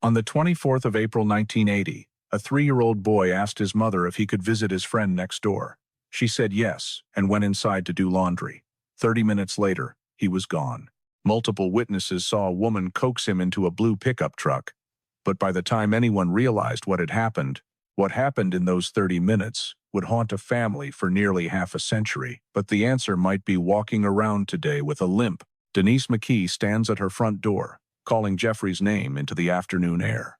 On the 24th of April 1980, a 3-year-old boy asked his mother if he could visit his friend next door. She said yes and went inside to do laundry. 30 minutes later, he was gone. Multiple witnesses saw a woman coax him into a blue pickup truck. But by the time anyone realized what happened in those 30 minutes would haunt a family for nearly half a century. But the answer might be walking around today with a limp. Denise McKee stands at her front door, calling Jeffrey's name into the afternoon air.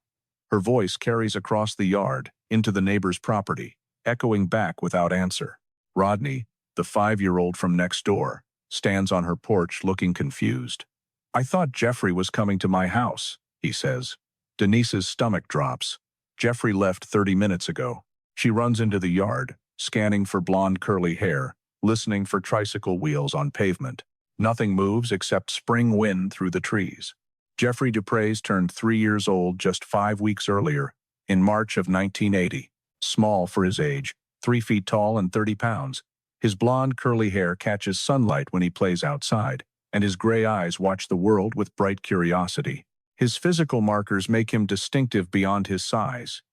Her voice carries across the yard, into the neighbor's property, echoing back without answer. Rodney, the 5-year-old from next door, stands on her porch looking confused. "I thought Jeffrey was coming to my house," he says. Denise's stomach drops. Jeffrey left 30 minutes ago. She runs into the yard, scanning for blonde curly hair, listening for tricycle wheels on pavement. Nothing moves except spring wind through the trees. Jeffrey Dupres turned 3 years old just 5 weeks earlier, in March of 1980. Small for his age, 3 feet tall and 30 pounds. His blonde curly hair catches sunlight when he plays outside, and his gray eyes watch the world with bright curiosity. His physical markers make him distinctive beyond his size.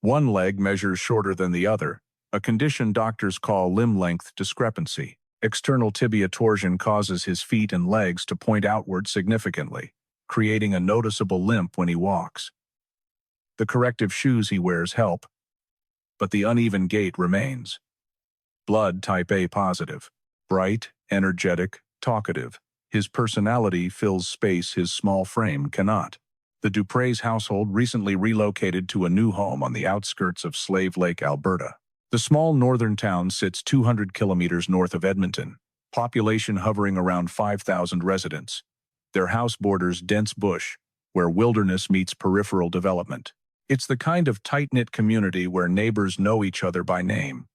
One leg measures shorter than the other, a condition doctors call limb length discrepancy. External tibia torsion causes his feet and legs to point outward significantly, creating a noticeable limp when he walks. The corrective shoes he wears help, but the uneven gait remains. Blood type A positive, bright, energetic, talkative. His personality fills space his small frame cannot. The Dupres household recently relocated to a new home on the outskirts of Slave Lake, Alberta. The small northern town sits 200 kilometers north of Edmonton, population hovering around 5,000 residents. Their house borders dense bush, where wilderness meets peripheral development. It's the kind of tight-knit community where neighbors know each other by name,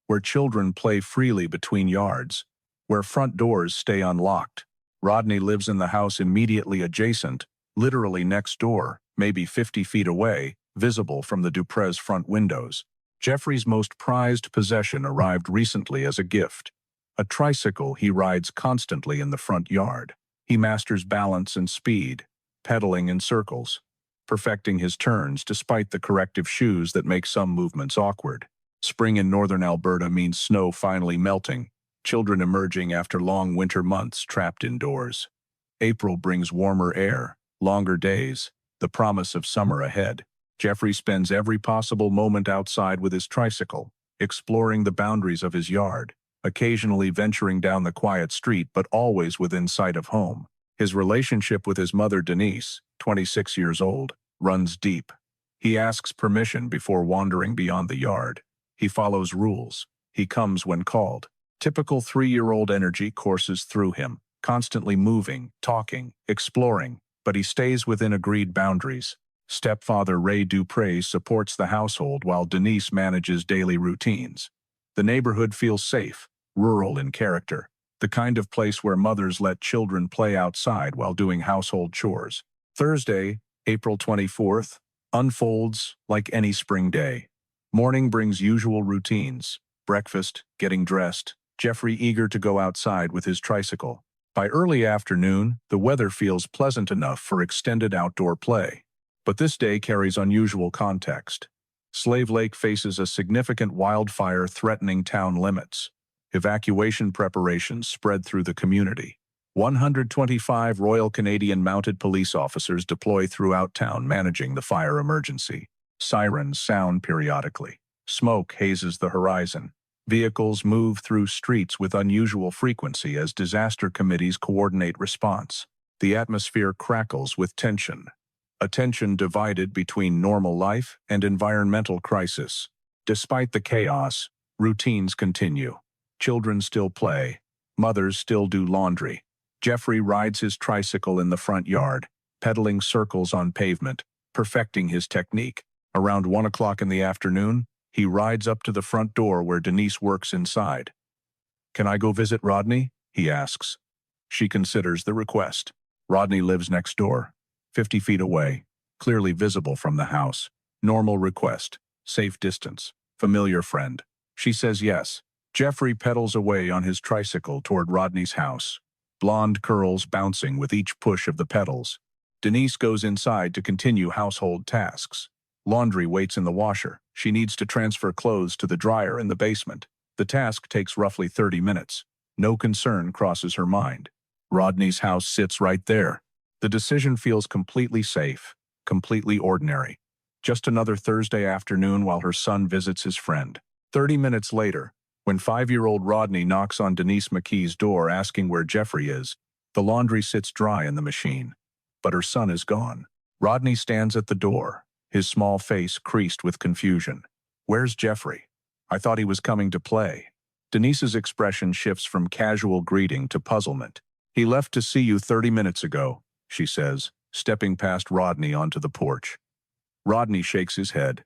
where children play freely between yards, where front doors stay unlocked. Rodney lives in the house immediately adjacent, literally next door, maybe 50 feet away, visible from the Dupres' front windows. Jeffrey's most prized possession arrived recently as a gift. A tricycle he rides constantly in the front yard. He masters balance and speed, pedaling in circles, perfecting his turns despite the corrective shoes that make some movements awkward. Spring in northern Alberta means snow finally melting, children emerging after long winter months trapped indoors. April brings warmer air, longer days, the promise of summer ahead. Jeffrey spends every possible moment outside with his tricycle, exploring the boundaries of his yard, occasionally venturing down the quiet street but always within sight of home. His relationship with his mother Denise, 26 years old, runs deep. He asks permission before wandering beyond the yard. He follows rules. He comes when called. Typical 3-year-old energy courses through him, constantly moving, talking, exploring, but he stays within agreed boundaries. Stepfather Ray Dupres supports the household while Denise manages daily routines. The neighborhood feels safe, rural in character, the kind of place where mothers let children play outside while doing household chores. Thursday, April 24th, unfolds like any spring day. Morning brings usual routines, breakfast, getting dressed, Jeffrey eager to go outside with his tricycle. By early afternoon, the weather feels pleasant enough for extended outdoor play. But this day carries unusual context. Slave Lake faces a significant wildfire threatening town limits. Evacuation preparations spread through the community. 125 Royal Canadian Mounted Police officers deploy throughout town managing the fire emergency. Sirens sound periodically. Smoke hazes the horizon. Vehicles move through streets with unusual frequency as disaster committees coordinate response. The atmosphere crackles with tension. A tension divided between normal life and environmental crisis. Despite the chaos, routines continue. Children still play. Mothers still do laundry. Jeffrey rides his tricycle in the front yard, pedaling circles on pavement, perfecting his technique. Around 1 o'clock in the afternoon, he rides up to the front door where Denise works inside. "Can I go visit Rodney?" he asks. She considers the request. Rodney lives next door, 50 feet away, clearly visible from the house. Normal request, safe distance, familiar friend. She says yes. Jeffrey pedals away on his tricycle toward Rodney's house, blonde curls bouncing with each push of the pedals. Denise goes inside to continue household tasks. Laundry waits in the washer. She needs to transfer clothes to the dryer in the basement. The task takes roughly 30 minutes. No concern crosses her mind. Rodney's house sits right there. The decision feels completely safe, completely ordinary. Just another Thursday afternoon while her son visits his friend. 30 minutes later, when 5-year-old Rodney knocks on Denise McKee's door asking where Jeffrey is, the laundry sits dry in the machine. But her son is gone. Rodney stands at the door, his small face creased with confusion. "Where's Jeffrey? I thought he was coming to play." Denise's expression shifts from casual greeting to puzzlement. "He left to see you 30 minutes ago," she says, stepping past Rodney onto the porch. Rodney shakes his head.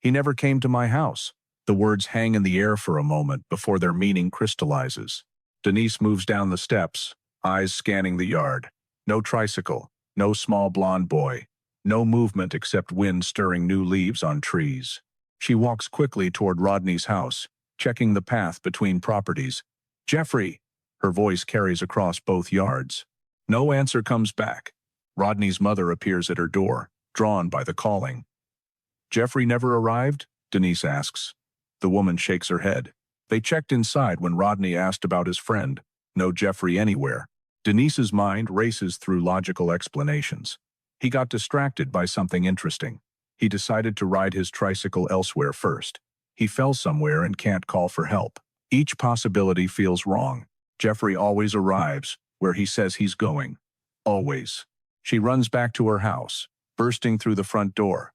"He never came to my house." The words hang in the air for a moment before their meaning crystallizes. Denise moves down the steps, eyes scanning the yard. No tricycle, no small blonde boy, no movement except wind stirring new leaves on trees. She walks quickly toward Rodney's house, checking the path between properties. "Jeffrey!" Her voice carries across both yards. No answer comes back. Rodney's mother appears at her door, drawn by the calling. "Jeffrey never arrived?" Denise asks. The woman shakes her head. "They checked inside when Rodney asked about his friend. No Jeffrey anywhere." Denise's mind races through logical explanations. He got distracted by something interesting. He decided to ride his tricycle elsewhere first. He fell somewhere and can't call for help. Each possibility feels wrong. Jeffrey always arrives where he says he's going. Always. She runs back to her house, bursting through the front door.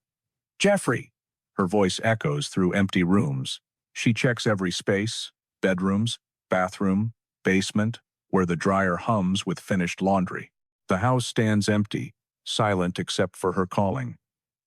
"Jeffrey!" Her voice echoes through empty rooms. She checks every space, bedrooms, bathroom, basement, where the dryer hums with finished laundry. The house stands empty, silent except for her calling.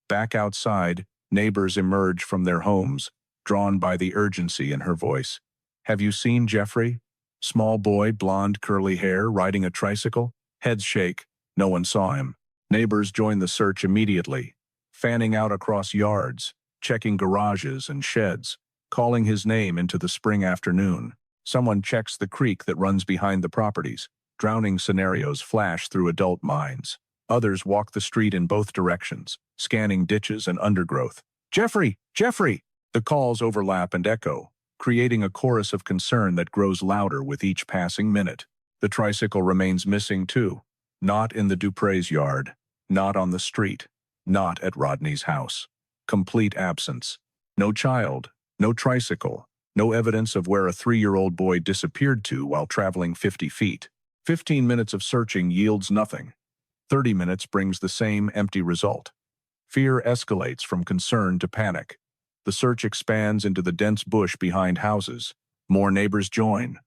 Back outside, neighbors emerge from their homes, drawn by the urgency in her voice. "Have you seen Jeffrey?" Small boy, blonde, curly hair, riding a tricycle. Heads shake. No one saw him. Neighbors join the search immediately, fanning out across yards, checking garages and sheds, calling his name into the spring afternoon. Someone checks the creek that runs behind the properties. Drowning scenarios flash through adult minds. Others walk the street in both directions, scanning ditches and undergrowth. "Jeffrey! Jeffrey!" The calls overlap and echo, creating a chorus of concern that grows louder with each passing minute. The tricycle remains missing too. Not in the Dupres' yard, not on the street, not at Rodney's house. Complete absence. No child, no tricycle, no evidence of where a 3-year-old boy disappeared to while traveling 50 feet. 15 minutes of searching yields nothing. 30 minutes brings the same empty result. Fear escalates from concern to panic. The search expands into the dense bush behind houses. More neighbors join.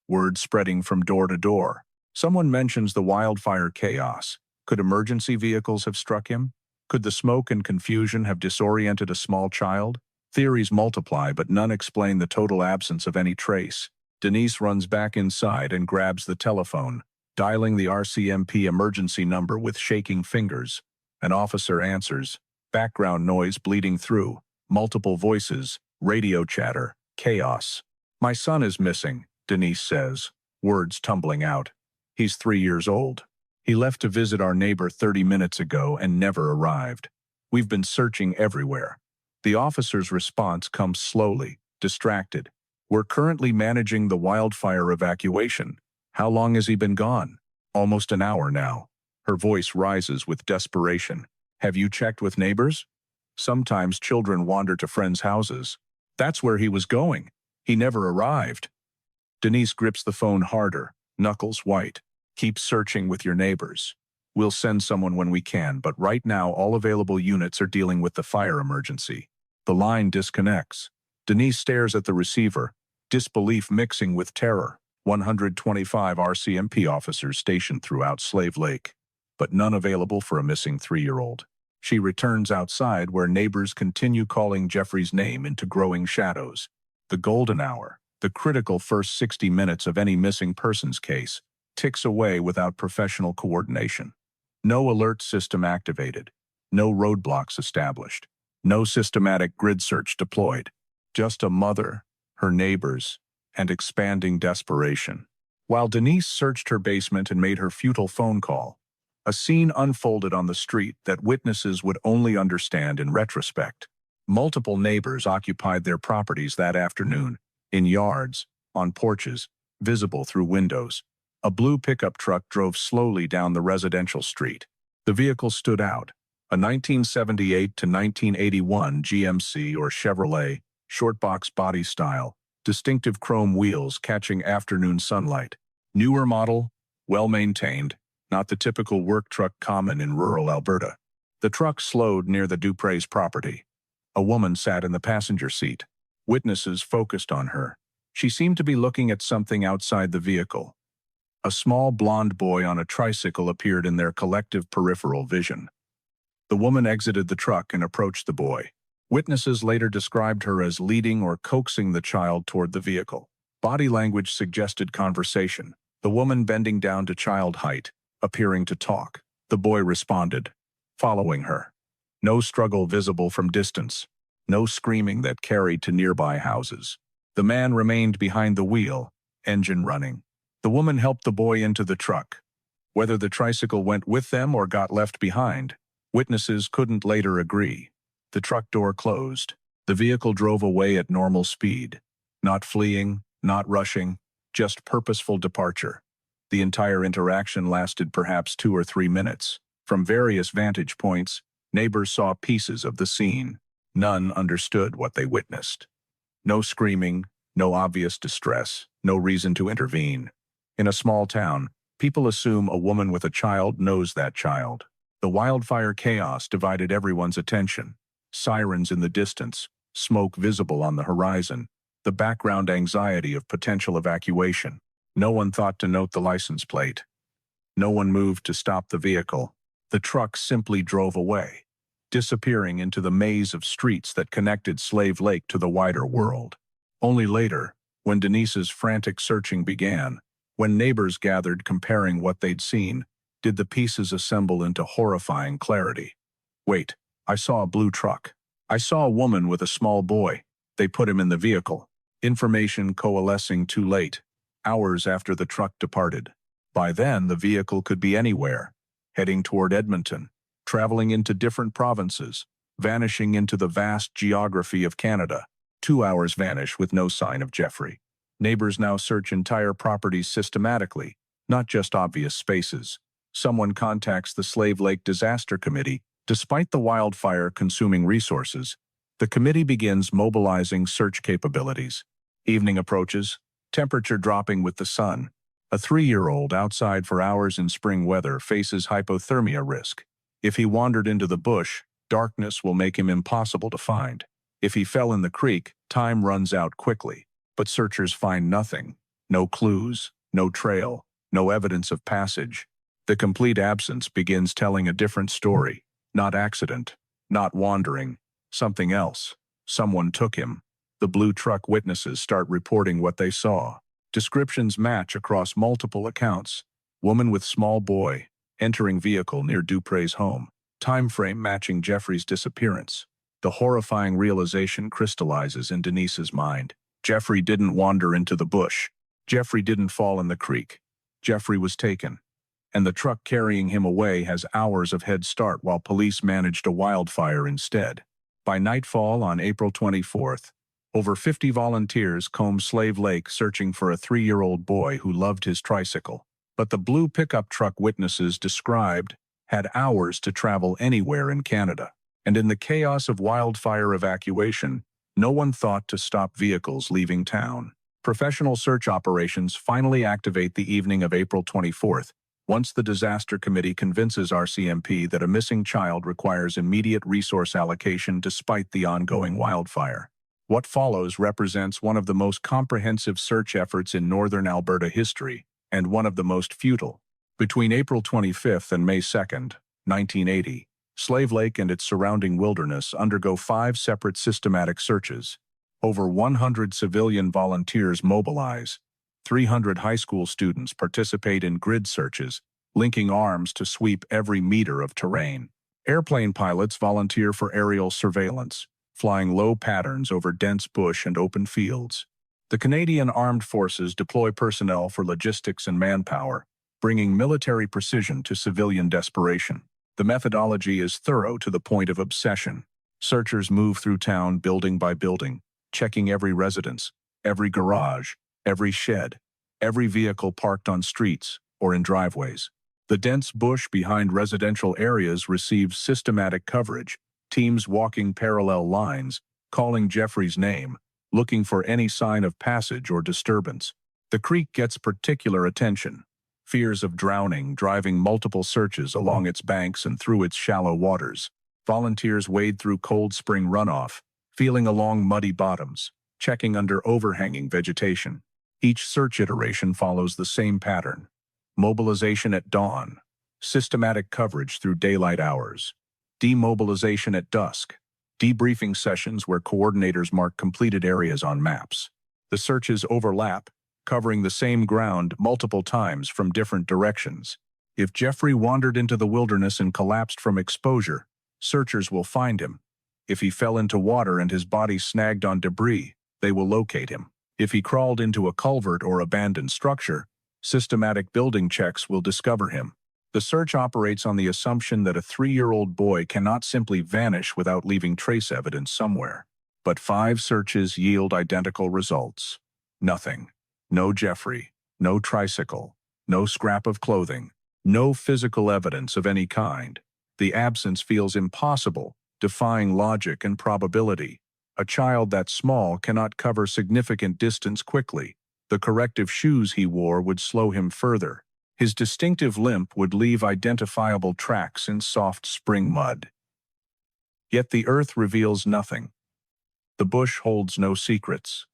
Word spreading from door to door. Someone mentions the wildfire chaos. Could emergency vehicles have struck him? Could the smoke and confusion have disoriented a small child? Theories multiply, but none explain the total absence of any trace. Denise runs back inside and grabs the telephone, dialing the RCMP emergency number with shaking fingers. An officer answers. Background noise bleeding through. Multiple voices, radio chatter, chaos. "My son is missing," Denise says, words tumbling out. "He's 3 years old. He left to visit our neighbor 30 minutes ago and never arrived. We've been searching everywhere." The officer's response comes slowly, distracted. "We're currently managing the wildfire evacuation. How long has he been gone?" "Almost an hour now." Her voice rises with desperation. "Have you checked with neighbors?" "Sometimes children wander to friends' houses." "That's where he was going. He never arrived." Denise grips the phone harder, knuckles white. "Keep searching with your neighbors. We'll send someone when we can, but right now all available units are dealing with the fire emergency." The line disconnects. Denise stares at the receiver, disbelief mixing with terror. 125 RCMP officers stationed throughout Slave Lake, but none available for a missing 3-year-old. She returns outside where neighbors continue calling Jeffrey's name into growing shadows. The golden hour, the critical first 60 minutes of any missing persons case, ticks away without professional coordination. No alert system activated, no roadblocks established, no systematic grid search deployed. Just a mother, her neighbors, and expanding desperation. While Denise searched her basement and made her futile phone call, A scene unfolded on the street that witnesses would only understand in retrospect. Multiple neighbors occupied their properties that afternoon, in yards, on porches, visible through windows. A blue pickup truck drove slowly down the residential street. The vehicle stood out, a 1978 to 1981 GMC or Chevrolet, short-box body style, distinctive chrome wheels catching afternoon sunlight. Newer model, well-maintained, not the typical work truck common in rural Alberta. The truck slowed near the Dupres property. A woman sat in the passenger seat. Witnesses focused on her. She seemed to be looking at something outside the vehicle. A small blonde boy on a tricycle appeared in their collective peripheral vision. The woman exited the truck and approached the boy. Witnesses later described her as leading or coaxing the child toward the vehicle. Body language suggested conversation, the woman bending down to child height, appearing to talk. The boy responded, following her. No struggle visible from distance. No screaming that carried to nearby houses. The man remained behind the wheel, engine running. The woman helped the boy into the truck. Whether the tricycle went with them or got left behind, witnesses couldn't later agree. The truck door closed. The vehicle drove away at normal speed. Not fleeing, not rushing, just purposeful departure. The entire interaction lasted perhaps 2 or 3 minutes. From various vantage points, neighbors saw pieces of the scene. None understood what they witnessed. No screaming, no obvious distress, no reason to intervene. In a small town, people assume a woman with a child knows that child. The wildfire chaos divided everyone's attention. Sirens in the distance, smoke visible on the horizon, the background anxiety of potential evacuation. No one thought to note the license plate. No one moved to stop the vehicle. The truck simply drove away, disappearing into the maze of streets that connected Slave Lake to the wider world. Only later, when Denise's frantic searching began, when neighbors gathered comparing what they'd seen, did the pieces assemble into horrifying clarity. Wait, I saw a blue truck. I saw a woman with a small boy. They put him in the vehicle. Information coalescing too late, hours after the truck departed. By then, the vehicle could be anywhere, heading toward Edmonton, traveling into different provinces, vanishing into the vast geography of Canada. 2 hours vanish with no sign of Jeffrey. Neighbors now search entire properties systematically, not just obvious spaces. Someone contacts the Slave Lake Disaster Committee. Despite the wildfire consuming resources, the committee begins mobilizing search capabilities. Evening approaches, temperature dropping with the sun. A 3-year-old outside for hours in spring weather faces hypothermia risk. If he wandered into the bush, darkness will make him impossible to find. If he fell in the creek, time runs out quickly. But searchers find nothing. No clues, no trail, no evidence of passage. The complete absence begins telling a different story. Not accident, not wandering, something else. Someone took him. The blue truck witnesses start reporting what they saw. Descriptions match across multiple accounts. Woman with small boy, entering vehicle near Dupres' home. Time frame matching Jeffrey's disappearance. The horrifying realization crystallizes in Denise's mind. Jeffrey didn't wander into the bush. Jeffrey didn't fall in the creek. Jeffrey was taken. And the truck carrying him away has hours of head start while police managed a wildfire instead. By nightfall on April 24th, over 50 volunteers combed Slave Lake searching for a 3-year-old boy who loved his tricycle. But the blue pickup truck witnesses described had hours to travel anywhere in Canada. And in the chaos of wildfire evacuation, no one thought to stop vehicles leaving town. Professional search operations finally activate the evening of April 24th, once the disaster committee convinces RCMP that a missing child requires immediate resource allocation despite the ongoing wildfire. What follows represents one of the most comprehensive search efforts in northern Alberta history, and one of the most futile. Between April 25th and May 2nd, 1980, Slave Lake and its surrounding wilderness undergo 5 separate systematic searches. Over 100 civilian volunteers mobilize. 300 high school students participate in grid searches, linking arms to sweep every meter of terrain. Airplane pilots volunteer for aerial surveillance, flying low patterns over dense bush and open fields. The Canadian Armed Forces deploy personnel for logistics and manpower, bringing military precision to civilian desperation. The methodology is thorough to the point of obsession. Searchers move through town building by building, checking every residence, every garage, every shed, every vehicle parked on streets or in driveways. The dense bush behind residential areas receives systematic coverage, teams walking parallel lines, calling Jeffrey's name, looking for any sign of passage or disturbance. The creek gets particular attention. Fears of drowning driving multiple searches along its banks and through its shallow waters. Volunteers wade through cold spring runoff, feeling along muddy bottoms, checking under overhanging vegetation. Each search iteration follows the same pattern. Mobilization at dawn, systematic coverage through daylight hours, demobilization at dusk, debriefing sessions where coordinators mark completed areas on maps. The searches overlap, covering the same ground multiple times from different directions. If Jeffrey wandered into the wilderness and collapsed from exposure, searchers will find him. If he fell into water and his body snagged on debris, they will locate him. If he crawled into a culvert or abandoned structure, systematic building checks will discover him. The search operates on the assumption that a 3-year-old boy cannot simply vanish without leaving trace evidence somewhere. But 5 searches yield identical results. Nothing. No Jeffrey, no tricycle, no scrap of clothing, no physical evidence of any kind. The absence feels impossible, defying logic and probability. A child that small cannot cover significant distance quickly. The corrective shoes he wore would slow him further. His distinctive limp would leave identifiable tracks in soft spring mud. Yet the earth reveals nothing. The bush holds no secrets.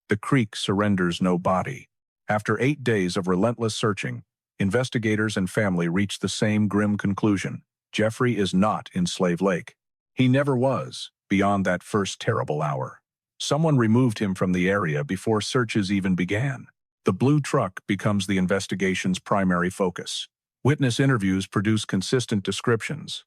The creek surrenders no body. After 8 days of relentless searching, investigators and family reach the same grim conclusion. Jeffrey is not in Slave Lake. He never was, beyond that first terrible hour. Someone removed him from the area before searches even began. The blue truck becomes the investigation's primary focus. Witness interviews produce consistent descriptions.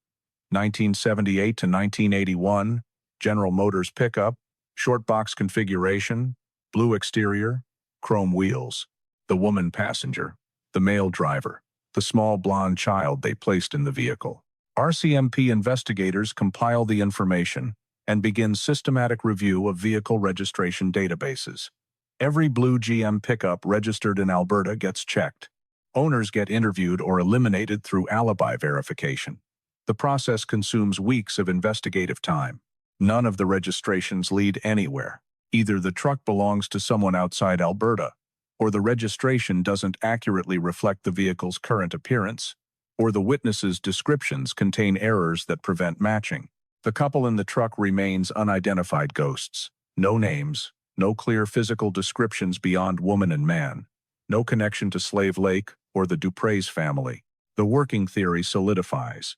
1978 to 1981, General Motors pickup, short box configuration, blue exterior, chrome wheels. The woman passenger, the male driver, the small blonde child they placed in the vehicle. RCMP investigators compile the information and begin systematic review of vehicle registration databases. Every blue GM pickup registered in Alberta gets checked. Owners get interviewed or eliminated through alibi verification. The process consumes weeks of investigative time. None of the registrations lead anywhere. Either the truck belongs to someone outside Alberta, or the registration doesn't accurately reflect the vehicle's current appearance, or the witnesses' descriptions contain errors that prevent matching. The couple in the truck remains unidentified ghosts. No names, no clear physical descriptions beyond woman and man, no connection to Slave Lake or the Dupres family. The working theory solidifies.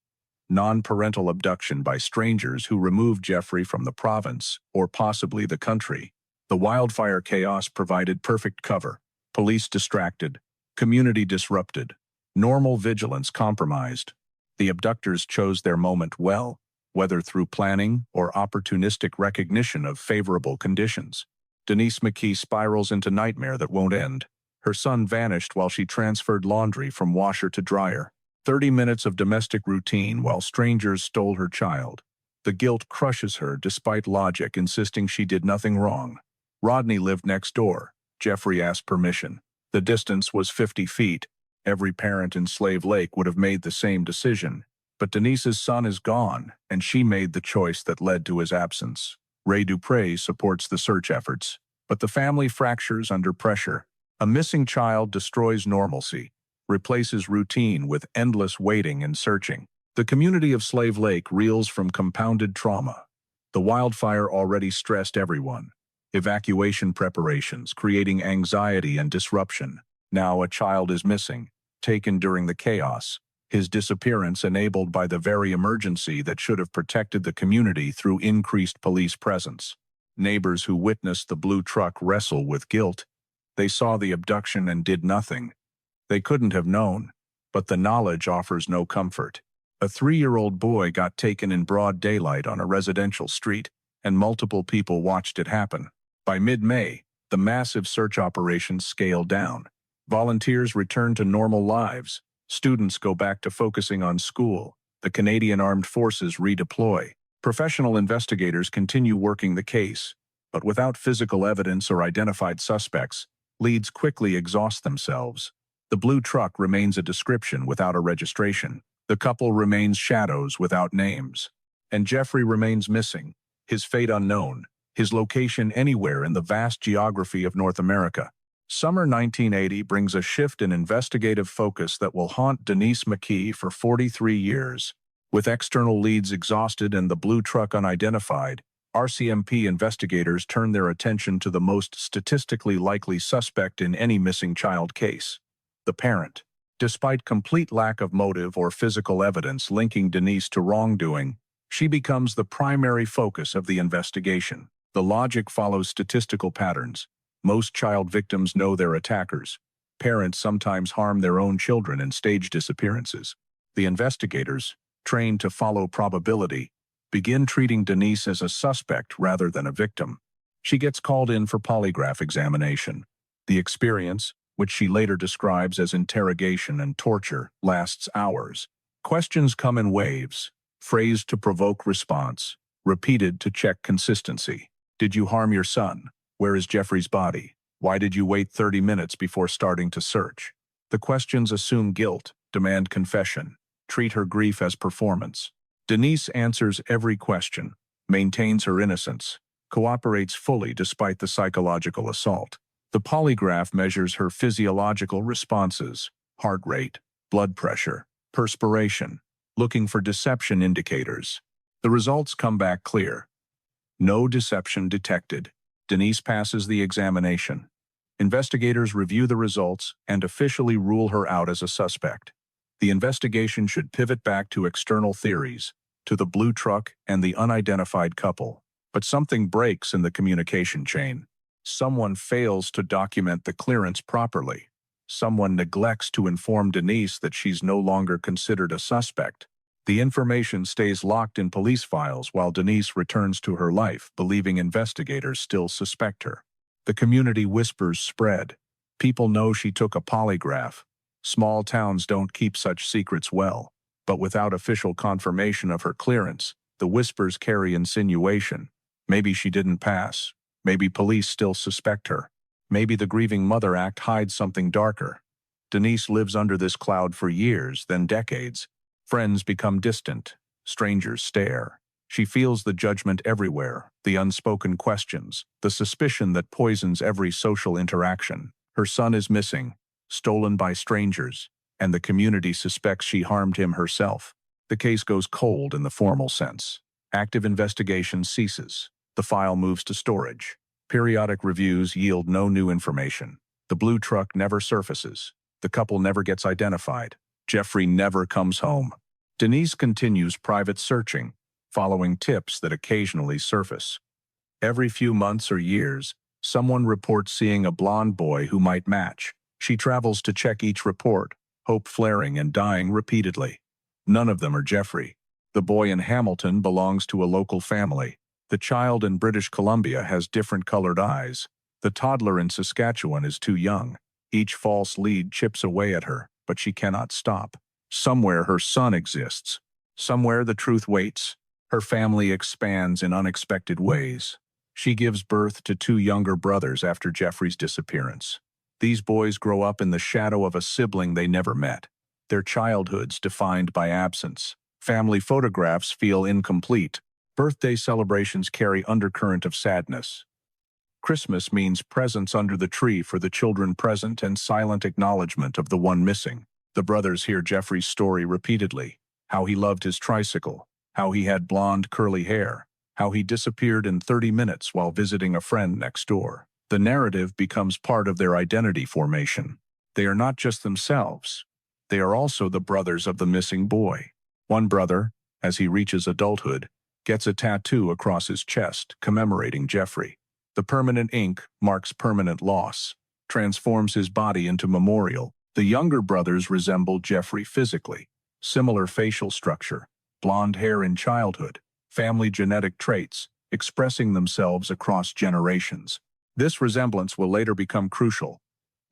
Non-parental abduction by strangers who removed Jeffrey from the province or possibly the country. The wildfire chaos provided perfect cover. Police distracted, community disrupted, normal vigilance compromised. The abductors chose their moment well, whether through planning or opportunistic recognition of favorable conditions. Denise McKee spirals into nightmare that won't end. Her son vanished while she transferred laundry from washer to dryer. 30 minutes of domestic routine while strangers stole her child. The guilt crushes her despite logic insisting she did nothing wrong. Rodney lived next door. Jeffrey asked permission. The distance was 50 feet. Every parent in Slave Lake would have made the same decision. But Denise's son is gone, and she made the choice that led to his absence. Ray Dupres supports the search efforts, but the family fractures under pressure. A missing child destroys normalcy, replaces routine with endless waiting and searching. The community of Slave Lake reels from compounded trauma. The wildfire already stressed everyone. Evacuation preparations, creating anxiety and disruption. Now a child is missing, taken during the chaos. His disappearance enabled by the very emergency that should have protected the community through increased police presence. Neighbors who witnessed the blue truck wrestle with guilt. They saw the abduction and did nothing. They couldn't have known, but the knowledge offers no comfort. A 3-year-old boy got taken in broad daylight on a residential street, and multiple people watched it happen. By mid-May, the massive search operations scaled down. Volunteers return to normal lives. Students go back to focusing on school. The Canadian Armed Forces redeploy. Professional investigators continue working the case. But without physical evidence or identified suspects, leads quickly exhaust themselves. The blue truck remains a description without a registration. The couple remains shadows without names. And Jeffrey remains missing, his fate unknown, his location anywhere in the vast geography of North America. Summer 1980 brings a shift in investigative focus that will haunt Denise McKee for 43 years. With external leads exhausted and the blue truck unidentified, RCMP investigators turn their attention to the most statistically likely suspect in any missing child case: the parent. Despite complete lack of motive or physical evidence linking Denise to wrongdoing, she becomes the primary focus of the investigation. The logic follows statistical patterns. Most child victims know their attackers. Parents sometimes harm their own children in staged disappearances. The investigators, trained to follow probability, begin treating Denise as a suspect rather than a victim. She gets called in for polygraph examination. The experience, which she later describes as interrogation and torture, lasts hours. Questions come in waves, phrased to provoke response, repeated to check consistency. Did you harm your son? Where is Jeffrey's body? Why did you wait 30 minutes before starting to search? The questions assume guilt, demand confession, treat her grief as performance. Denise answers every question, maintains her innocence, cooperates fully despite the psychological assault. The polygraph measures her physiological responses: heart rate, blood pressure, perspiration, looking for deception indicators. The results come back clear. No deception detected. Denise passes the examination. Investigators review the results and officially rule her out as a suspect. The investigation should pivot back to external theories, to the blue truck and the unidentified couple. But something breaks in the communication chain. Someone fails to document the clearance properly. Someone neglects to inform Denise that she's no longer considered a suspect. The information stays locked in police files while Denise returns to her life, believing investigators still suspect her. The community whispers spread. People know she took a polygraph. Small towns don't keep such secrets well. But without official confirmation of her clearance, the whispers carry insinuation. Maybe she didn't pass. Maybe police still suspect her. Maybe the grieving mother act hides something darker. Denise lives under this cloud for years, then decades. Friends become distant. Strangers stare. She feels the judgment everywhere, the unspoken questions, the suspicion that poisons every social interaction. Her son is missing, stolen by strangers, and the community suspects she harmed him herself. The case goes cold in the formal sense. Active investigation ceases. The file moves to storage. Periodic reviews yield no new information. The blue truck never surfaces. The couple never gets identified. Jeffrey never comes home. Denise continues private searching, following tips that occasionally surface. Every few months or years, someone reports seeing a blonde boy who might match. She travels to check each report, hope flaring and dying repeatedly. None of them are Jeffrey. The boy in Hamilton belongs to a local family. The child in British Columbia has different colored eyes. The toddler in Saskatchewan is too young. Each false lead chips away at her, but she cannot stop. Somewhere her son exists. Somewhere the truth waits. Her family expands in unexpected ways. She gives birth to 2 younger brothers after Jeffrey's disappearance. These boys grow up in the shadow of a sibling they never met. Their childhoods defined by absence. Family photographs feel incomplete. Birthday celebrations carry undercurrent of sadness. Christmas means presents under the tree for the children present and silent acknowledgement of the one missing. The brothers hear Jeffrey's story repeatedly. How he loved his tricycle. How he had blonde curly hair. How he disappeared in 30 minutes while visiting a friend next door. The narrative becomes part of their identity formation. They are not just themselves. They are also the brothers of the missing boy. One brother, as he reaches adulthood, gets a tattoo across his chest commemorating Jeffrey. The permanent ink marks permanent loss, transforms his body into memorial. The younger brothers resemble Jeffrey physically. Similar facial structure, blonde hair in childhood, family genetic traits, expressing themselves across generations. This resemblance will later become crucial,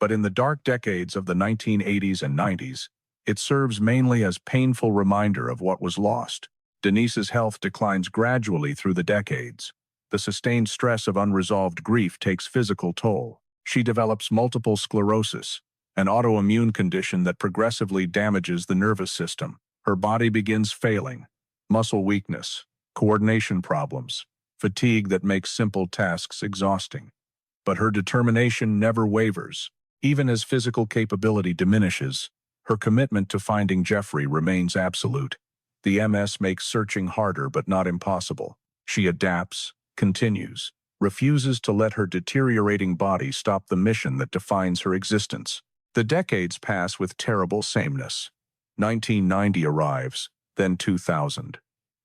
But in the dark decades of the 1980s and 90s, it serves mainly as painful reminder of what was lost. Denise's health declines gradually through the decades. The sustained stress of unresolved grief takes physical toll. She develops multiple sclerosis, an autoimmune condition that progressively damages the nervous system. Her body begins failing, muscle weakness, coordination problems, fatigue that makes simple tasks exhausting. But her determination never wavers. Even as physical capability diminishes, her commitment to finding Jeffrey remains absolute. The MS makes searching harder but not impossible. She adapts, continues, refuses to let her deteriorating body stop the mission that defines her existence. The decades pass with terrible sameness. 1990 arrives, then 2000.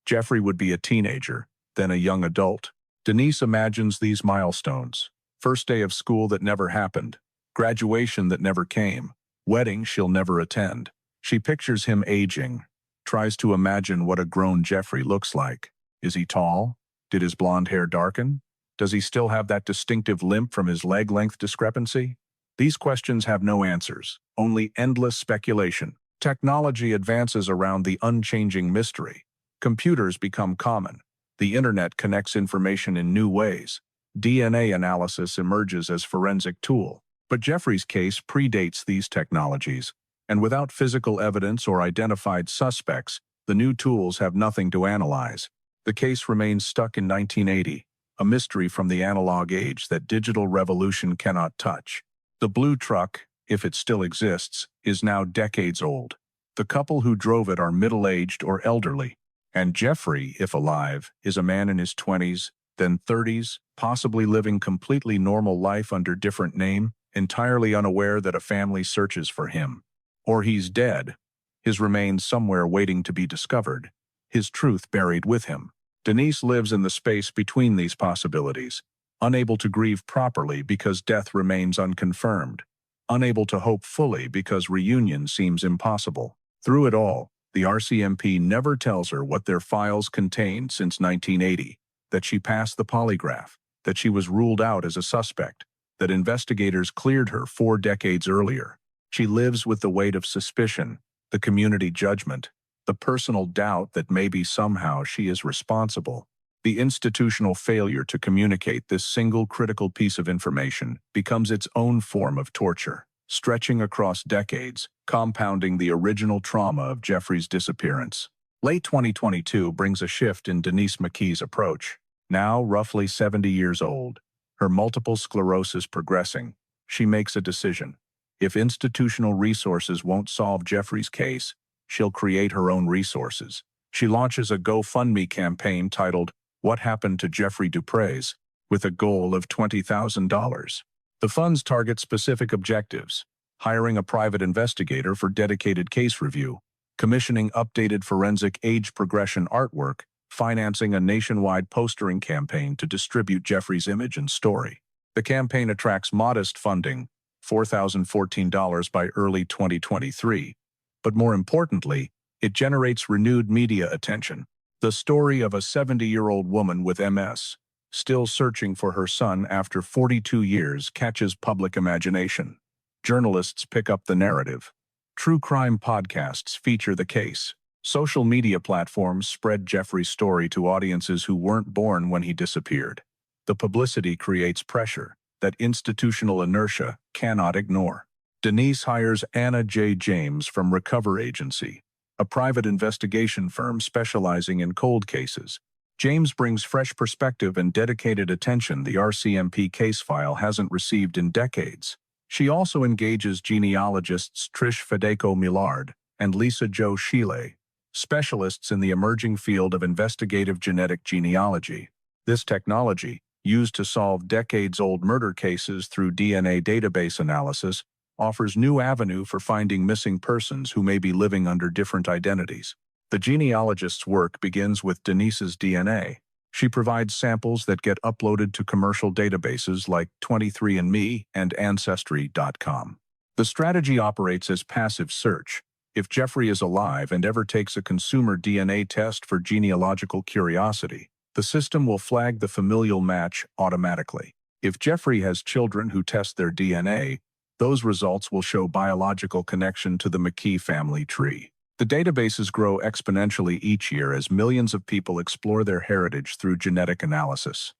Jeffrey would be a teenager, then a young adult. Denise imagines these milestones. First day of school that never happened, graduation that never came, wedding she'll never attend. She pictures him aging, tries to imagine what a grown Jeffrey looks like. Is he tall? Did his blonde hair darken? Does he still have that distinctive limp from his leg length discrepancy? These questions have no answers, only endless speculation. Technology advances around the unchanging mystery. Computers become common. The internet connects information in new ways. DNA analysis emerges as forensic tool. But Jeffrey's case predates these technologies, and without physical evidence or identified suspects, the new tools have nothing to analyze. The case remains stuck in 1980, a mystery from the analog age that digital revolution cannot touch. The blue truck, if it still exists, is now decades old. The couple who drove it are middle-aged or elderly, and Jeffrey, if alive, is a man in his 20s, then 30s, possibly living completely normal life under different name, entirely unaware that a family searches for him. Or he's dead, his remains somewhere waiting to be discovered, his truth buried with him. Denise lives in the space between these possibilities, unable to grieve properly because death remains unconfirmed, unable to hope fully because reunion seems impossible. Through it all, the RCMP never tells her what their files contained since 1980, that she passed the polygraph, that she was ruled out as a suspect, that investigators cleared her 4 decades earlier. She lives with the weight of suspicion, the community judgment, the personal doubt that maybe somehow she is responsible. The institutional failure to communicate this single critical piece of information becomes its own form of torture, stretching across decades, compounding the original trauma of Jeffrey's disappearance. Late 2022 brings a shift in Denise McKee's approach. Now roughly 70 years old, her multiple sclerosis progressing, she makes a decision. If institutional resources won't solve Jeffrey's case, she'll create her own resources. She launches a GoFundMe campaign titled, "What Happened to Jeffrey Dupres?" with a goal of $20,000. The funds target specific objectives: hiring a private investigator for dedicated case review, commissioning updated forensic age progression artwork, financing a nationwide postering campaign to distribute Jeffrey's image and story. The campaign attracts modest funding, $4,014 by early 2023. But more importantly, it generates renewed media attention. The story of a 70-year-old woman with MS, still searching for her son after 42 years, catches public imagination. Journalists pick up the narrative. True crime podcasts feature the case. Social media platforms spread Jeffrey's story to audiences who weren't born when he disappeared. The publicity creates pressure that institutional inertia cannot ignore. Denise hires Anna J. James from Recover Agency, a private investigation firm specializing in cold cases. James brings fresh perspective and dedicated attention the RCMP case file hasn't received in decades. She also engages genealogists Trish Fedeko-Millard and Lisa Jo Shealy, specialists in the emerging field of investigative genetic genealogy. This technology, used to solve decades-old murder cases through DNA database analysis, offers new avenue for finding missing persons who may be living under different identities. The genealogist's work begins with Denise's DNA. She provides samples that get uploaded to commercial databases like 23andMe and Ancestry.com. The strategy operates as passive search. If Jeffrey is alive and ever takes a consumer DNA test for genealogical curiosity, the system will flag the familial match automatically. If Jeffrey has children who test their DNA, Those results will show biological connection to the McKee family tree. The databases grow exponentially each year as millions of people explore their heritage through genetic analysis.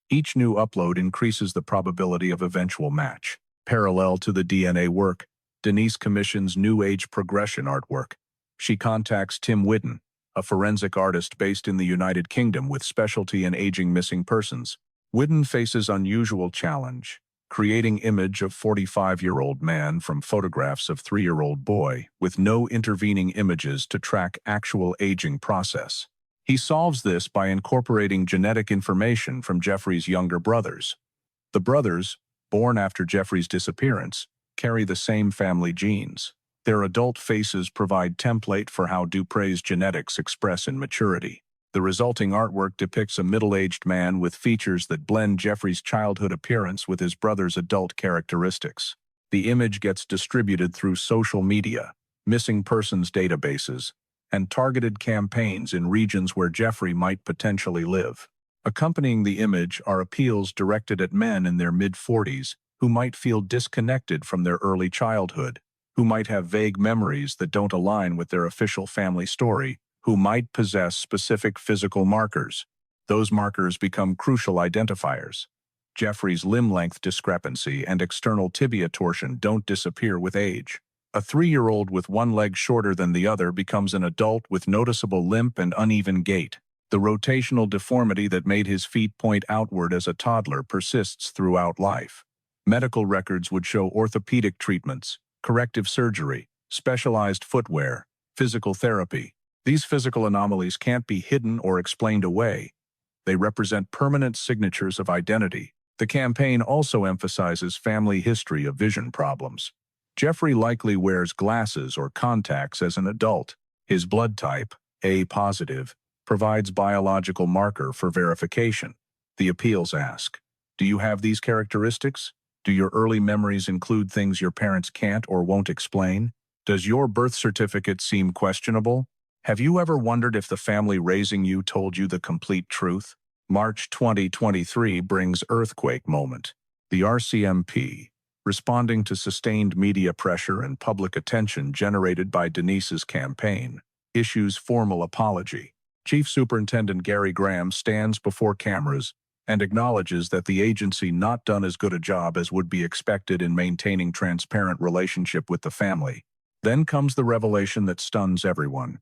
Each new upload increases the probability of eventual match. Parallel to the DNA work, Denise commissions new age progression artwork. She contacts Tim Whidden, a forensic artist based in the United Kingdom with specialty in aging missing persons. Whidden faces unusual challenge, creating image of 45-year-old man from photographs of 3-year-old boy with no intervening images to track actual aging process. He solves this by incorporating genetic information from Jeffrey's younger brothers. The brothers, born after Jeffrey's disappearance, carry the same family genes. Their adult faces provide template for how Dupres' genetics express in maturity. The resulting artwork depicts a middle-aged man with features that blend Jeffrey's childhood appearance with his brother's adult characteristics. The image gets distributed through social media, missing persons databases, and targeted campaigns in regions where Jeffrey might potentially live. Accompanying the image are appeals directed at men in their mid-40s who might feel disconnected from their early childhood, who might have vague memories that don't align with their official family story, who might possess specific physical markers. Those markers become crucial identifiers. Jeffrey's limb length discrepancy and external tibia torsion don't disappear with age. A 3-year-old with one leg shorter than the other becomes an adult with noticeable limp and uneven gait. The rotational deformity that made his feet point outward as a toddler persists throughout life. Medical records would show orthopedic treatments, corrective surgery, specialized footwear, physical therapy. These physical anomalies can't be hidden or explained away. They represent permanent signatures of identity. The campaign also emphasizes family history of vision problems. Jeffrey likely wears glasses or contacts as an adult. His blood type, A positive, provides biological marker for verification. The appeals ask, do you have these characteristics? Do your early memories include things your parents can't or won't explain? Does your birth certificate seem questionable? Have you ever wondered if the family raising you told you the complete truth? March 2023 brings earthquake moment. The RCMP, responding to sustained media pressure and public attention generated by Denise's campaign, issues formal apology. Chief Superintendent Gary Graham stands before cameras and acknowledges that the agency not done as good a job as would be expected in maintaining transparent relationship with the family. Then comes the revelation that stuns everyone.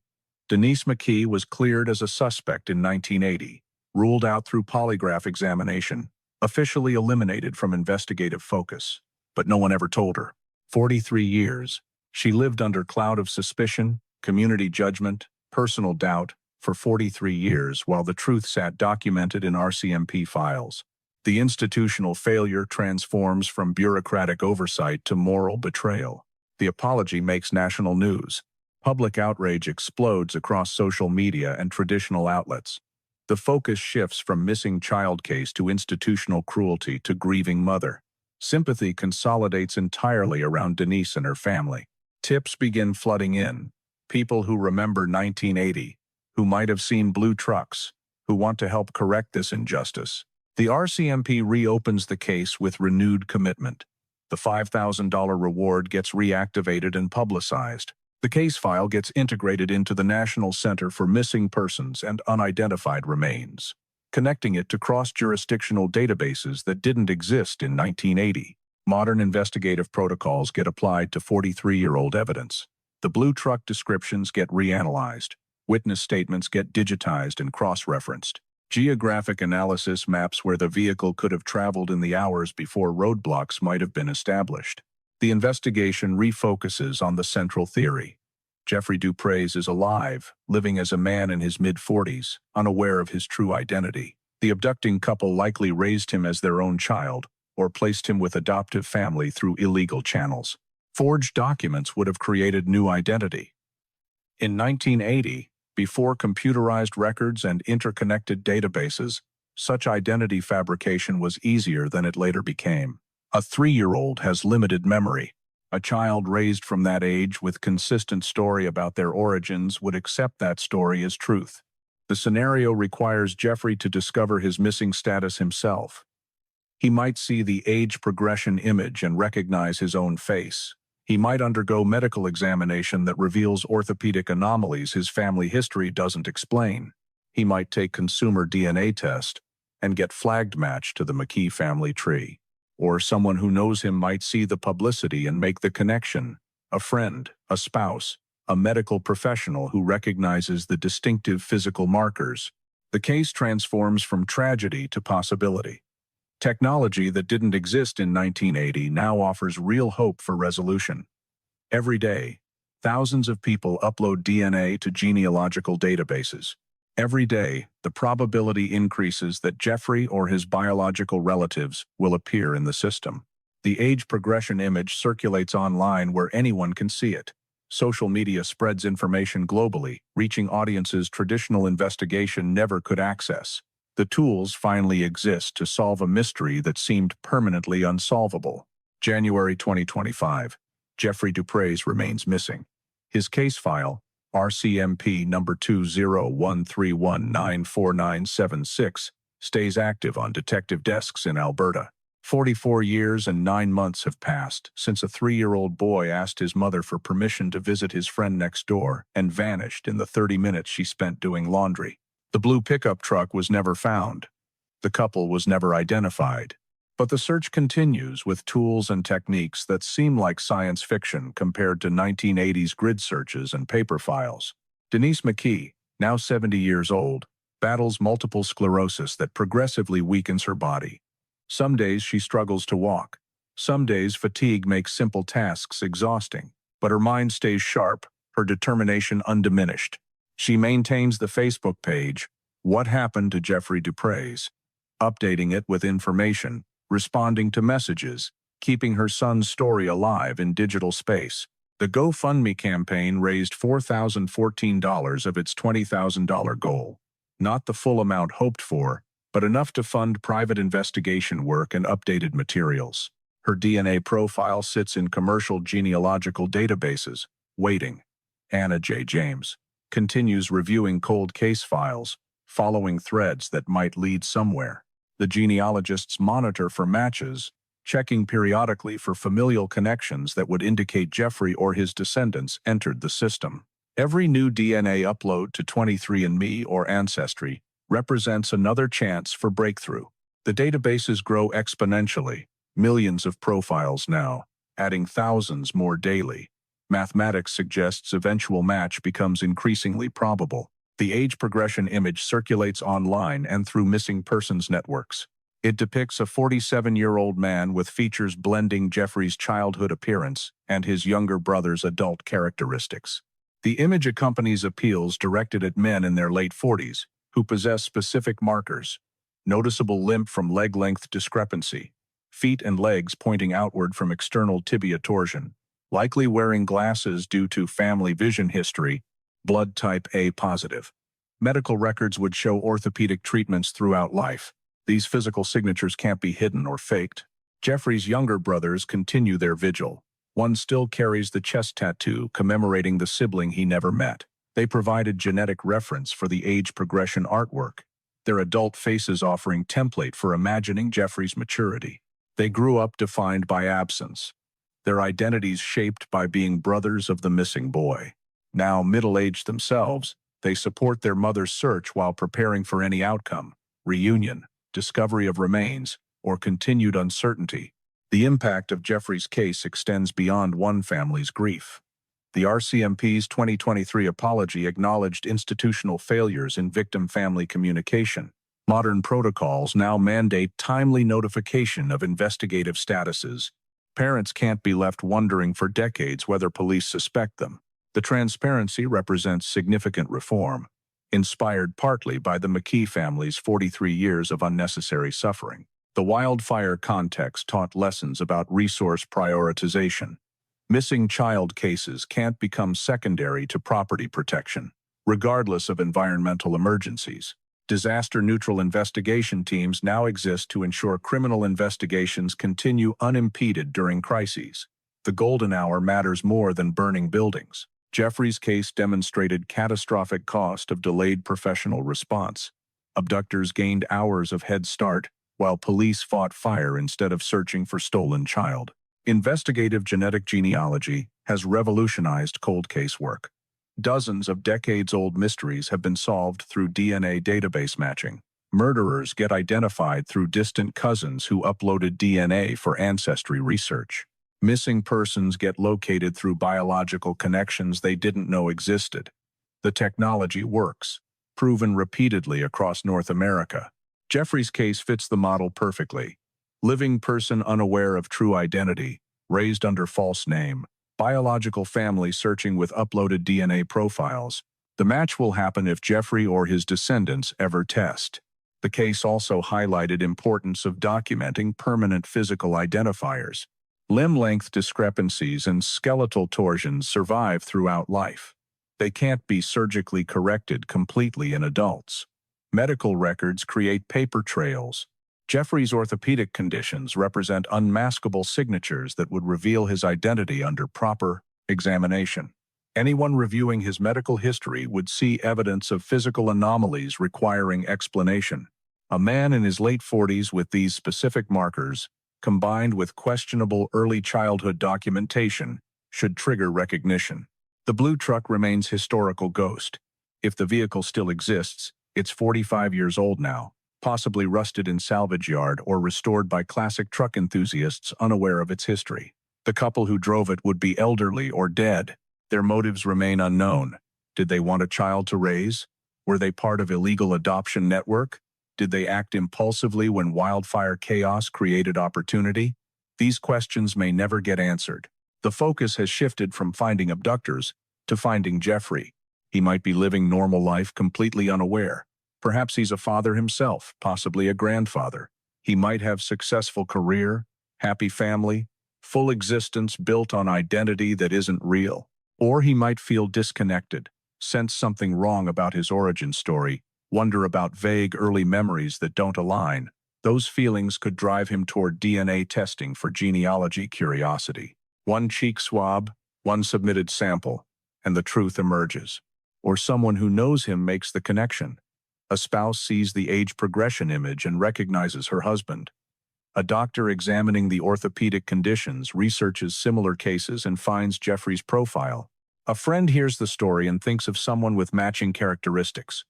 Denise McKee was cleared as a suspect in 1980, ruled out through polygraph examination, officially eliminated from investigative focus. But no one ever told her. 43 years, she lived under cloud of suspicion, community judgment, personal doubt, for 43 years while the truth sat documented in RCMP files. The institutional failure transforms from bureaucratic oversight to moral betrayal. The apology makes national news. Public outrage explodes across social media and traditional outlets. The focus shifts from missing child case to institutional cruelty to grieving mother. Sympathy consolidates entirely around Denise and her family. Tips begin flooding in. People who remember 1980, who might have seen blue trucks, who want to help correct this injustice. The RCMP reopens the case with renewed commitment. The $5,000 reward gets reactivated and publicized. The case file gets integrated into the National Center for Missing Persons and Unidentified Remains, connecting it to cross-jurisdictional databases that didn't exist in 1980. Modern investigative protocols get applied to 43-year-old evidence. The blue truck descriptions get reanalyzed. Witness statements get digitized and cross-referenced. Geographic analysis maps where the vehicle could have traveled in the hours before roadblocks might have been established. The investigation refocuses on the central theory. Jeffrey Dupres is alive, living as a man in his mid-40s, unaware of his true identity. The abducting couple likely raised him as their own child, or placed him with adoptive family through illegal channels. Forged documents would have created new identity. In 1980, before computerized records and interconnected databases, such identity fabrication was easier than it later became. A 3-year-old has limited memory. A child raised from that age with consistent story about their origins would accept that story as truth. The scenario requires Jeffrey to discover his missing status himself. He might see the age progression image and recognize his own face. He might undergo medical examination that reveals orthopedic anomalies his family history doesn't explain. He might take consumer DNA test and get flagged matched to the McKee family tree. Or someone who knows him might see the publicity and make the connection. A friend, a spouse, a medical professional who recognizes the distinctive physical markers. The case transforms from tragedy to possibility. Technology that didn't exist in 1980 now offers real hope for resolution. Every day, thousands of people upload DNA to genealogical databases. Every day, the probability increases that Jeffrey or his biological relatives will appear in the system. The age progression image circulates online where anyone can see it. Social media spreads information globally, reaching audiences traditional investigation never could access. The tools finally exist to solve a mystery that seemed permanently unsolvable. January 2025. Jeffrey Dupres remains missing. His case file, RCMP number 20131949976, stays active on detective desks in Alberta. 44 years and 9 months have passed since a 3-year-old boy asked his mother for permission to visit his friend next door and vanished in the 30 minutes she spent doing laundry. The blue pickup truck was never found. The couple was never identified. But the search continues with tools and techniques that seem like science fiction compared to 1980s grid searches and paper files. Denise McKee, now 70 years old, battles multiple sclerosis that progressively weakens her body. Some days she struggles to walk. Some days fatigue makes simple tasks exhausting. But her mind stays sharp, her determination undiminished. She maintains the Facebook page, What Happened to Jeffrey Dupres, updating it with information, responding to messages, keeping her son's story alive in digital space. The GoFundMe campaign raised $4,014 of its $20,000 goal. Not the full amount hoped for, but enough to fund private investigation work and updated materials. Her DNA profile sits in commercial genealogical databases, waiting. Anna J. James continues reviewing cold case files, following threads that might lead somewhere. The genealogists monitor for matches, checking periodically for familial connections that would indicate Jeffrey or his descendants entered the system. Every new DNA upload to 23andMe or Ancestry represents another chance for breakthrough. The databases grow exponentially, millions of profiles now, adding thousands more daily. Mathematics suggests eventual match becomes increasingly probable. The age progression image circulates online and through missing persons networks. It depicts a 47-year-old man with features blending Jeffrey's childhood appearance and his younger brother's adult characteristics. The image accompanies appeals directed at men in their late 40s who possess specific markers: noticeable limp from leg length discrepancy, feet and legs pointing outward from external tibia torsion, likely wearing glasses due to family vision history, blood type A positive. Medical records would show orthopedic treatments throughout life. These physical signatures can't be hidden or faked. Jeffrey's younger brothers continue their vigil. One still carries the chest tattoo commemorating the sibling he never met. They provided genetic reference for the age progression artwork, their adult faces offering template for imagining Jeffrey's maturity. They grew up defined by absence, their identities shaped by being brothers of the missing boy. Now middle-aged themselves, they support their mother's search while preparing for any outcome: reunion, discovery of remains, or continued uncertainty. The impact of Jeffrey's case extends beyond one family's grief. The RCMP's 2023 apology acknowledged institutional failures in victim-family communication. Modern protocols now mandate timely notification of investigative statuses. Parents can't be left wondering for decades whether police suspect them. The transparency represents significant reform, inspired partly by the McKee family's 43 years of unnecessary suffering. The wildfire context taught lessons about resource prioritization. Missing child cases can't become secondary to property protection, regardless of environmental emergencies. Disaster-neutral investigation teams now exist to ensure criminal investigations continue unimpeded during crises. The golden hour matters more than burning buildings. Jeffrey's case demonstrated catastrophic cost of delayed professional response. Abductors gained hours of head start, while police fought fire instead of searching for stolen child. Investigative genetic genealogy has revolutionized cold case work. Dozens of decades-old mysteries have been solved through DNA database matching. Murderers get identified through distant cousins who uploaded DNA for ancestry research. Missing persons get located through biological connections they didn't know existed. The technology works, proven repeatedly across North America. Jeffrey's case fits the model perfectly. Living person unaware of true identity, raised under false name, biological family searching with uploaded DNA profiles. The match will happen if Jeffrey or his descendants ever test. The case also highlighted importance of documenting permanent physical identifiers. Limb length discrepancies and skeletal torsions survive throughout life. They can't be surgically corrected completely in adults. Medical records create paper trails. Jeffrey's orthopedic conditions represent unmaskable signatures that would reveal his identity under proper examination. Anyone reviewing his medical history would see evidence of physical anomalies requiring explanation. A man in his late 40s with these specific markers, combined with questionable early childhood documentation, should trigger recognition. The blue truck remains historical ghost. If the vehicle still exists, it's 45 years old now, possibly rusted in salvage yard or restored by classic truck enthusiasts unaware of its history. The couple who drove it would be elderly or dead. Their motives remain unknown. Did they want a child to raise? Were they part of illegal adoption network? Did they act impulsively when wildfire chaos created opportunity? These questions may never get answered. The focus has shifted from finding abductors to finding Jeffrey. He might be living normal life completely unaware. Perhaps he's a father himself, possibly a grandfather. He might have successful career, happy family, full existence built on identity that isn't real. Or he might feel disconnected, sense something wrong about his origin story, wonder about vague early memories that don't align. Those feelings could drive him toward DNA testing for genealogy curiosity. One cheek swab, one submitted sample, and the truth emerges. Or someone who knows him makes the connection. A spouse sees the age progression image and recognizes her husband. A doctor examining the orthopedic conditions researches similar cases and finds Jeffrey's profile. A friend hears the story and thinks of someone with matching characteristics.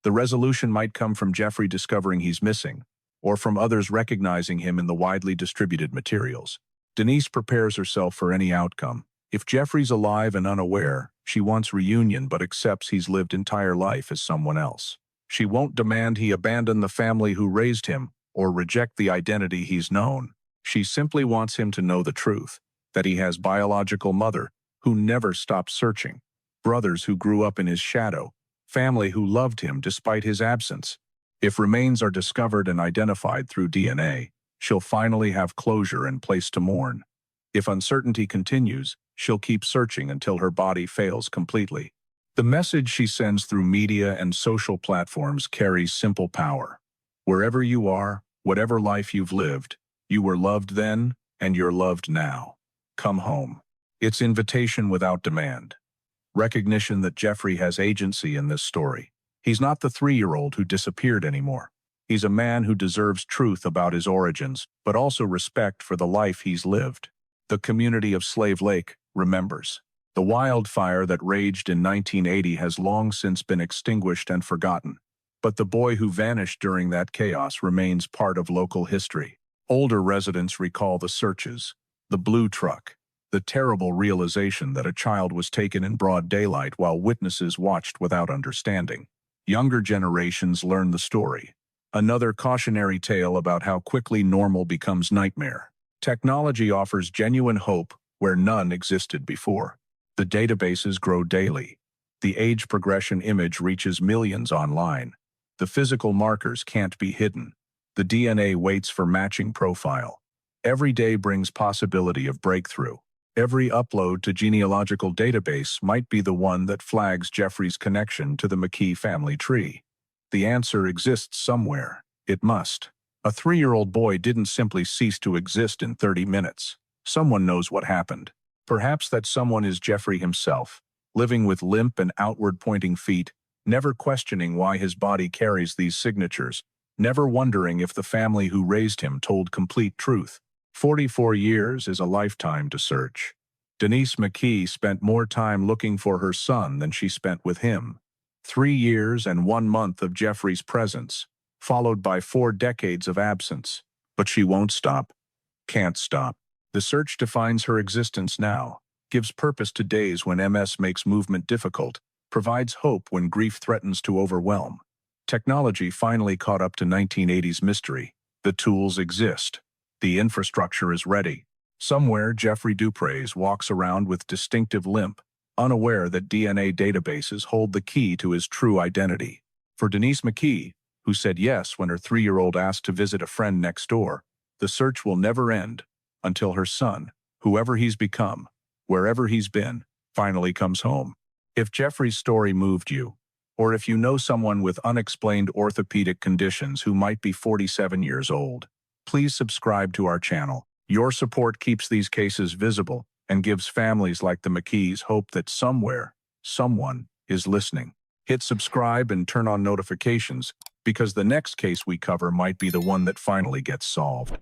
The resolution might come from Jeffrey discovering he's missing, or from others recognizing him in the widely distributed materials. Denise prepares herself for any outcome. If Jeffrey's alive and unaware, she wants reunion but accepts he's lived entire life as someone else. She won't demand he abandon the family who raised him or reject the identity he's known. She simply wants him to know the truth, that he has biological mother who never stopped searching, brothers who grew up in his shadow, family who loved him despite his absence. If remains are discovered and identified through DNA, she'll finally have closure and place to mourn. If uncertainty continues, she'll keep searching until her body fails completely. The message she sends through media and social platforms carries simple power. Wherever you are, whatever life you've lived, you were loved then and you're loved now. Come home. It's invitation without demand. Recognition that Jeffrey has agency in this story. He's not the 3-year-old who disappeared anymore. He's a man who deserves truth about his origins, but also respect for the life he's lived. The community of Slave Lake remembers. The wildfire that raged in 1980 has long since been extinguished and forgotten. But the boy who vanished during that chaos remains part of local history. Older residents recall the searches, the blue truck, the terrible realization that a child was taken in broad daylight while witnesses watched without understanding. Younger generations learn the story. Another cautionary tale about how quickly normal becomes nightmare. Technology offers genuine hope where none existed before. The databases grow daily. The age progression image reaches millions online. The physical markers can't be hidden. The DNA waits for matching profile. Every day brings possibility of breakthrough. Every upload to genealogical database might be the one that flags Jeffrey's connection to the McKee family tree. The answer exists somewhere. It must. A 3-year-old boy didn't simply cease to exist in 30 minutes. Someone knows what happened. Perhaps that someone is Jeffrey himself, living with limp and outward-pointing feet, never questioning why his body carries these signatures, never wondering if the family who raised him told complete truth. 44 years is a lifetime to search. Denise McKee spent more time looking for her son than she spent with him. 3 years and 1 month of Jeffrey's presence, followed by 4 decades of absence. But she won't stop. Can't stop. The search defines her existence now, gives purpose to days when MS makes movement difficult, provides hope when grief threatens to overwhelm. Technology finally caught up to 1980s mystery. The tools exist. The infrastructure is ready. Somewhere, Jeffrey Dupres walks around with distinctive limp, unaware that DNA databases hold the key to his true identity. For Denise McKee, who said yes when her 3-year-old asked to visit a friend next door, the search will never end until her son, whoever he's become, wherever he's been, finally comes home. If Jeffrey's story moved you, or if you know someone with unexplained orthopedic conditions who might be 47 years old, please subscribe to our channel. Your support keeps these cases visible and gives families like the McKees hope that somewhere, someone is listening. Hit subscribe and turn on notifications because the next case we cover might be the one that finally gets solved.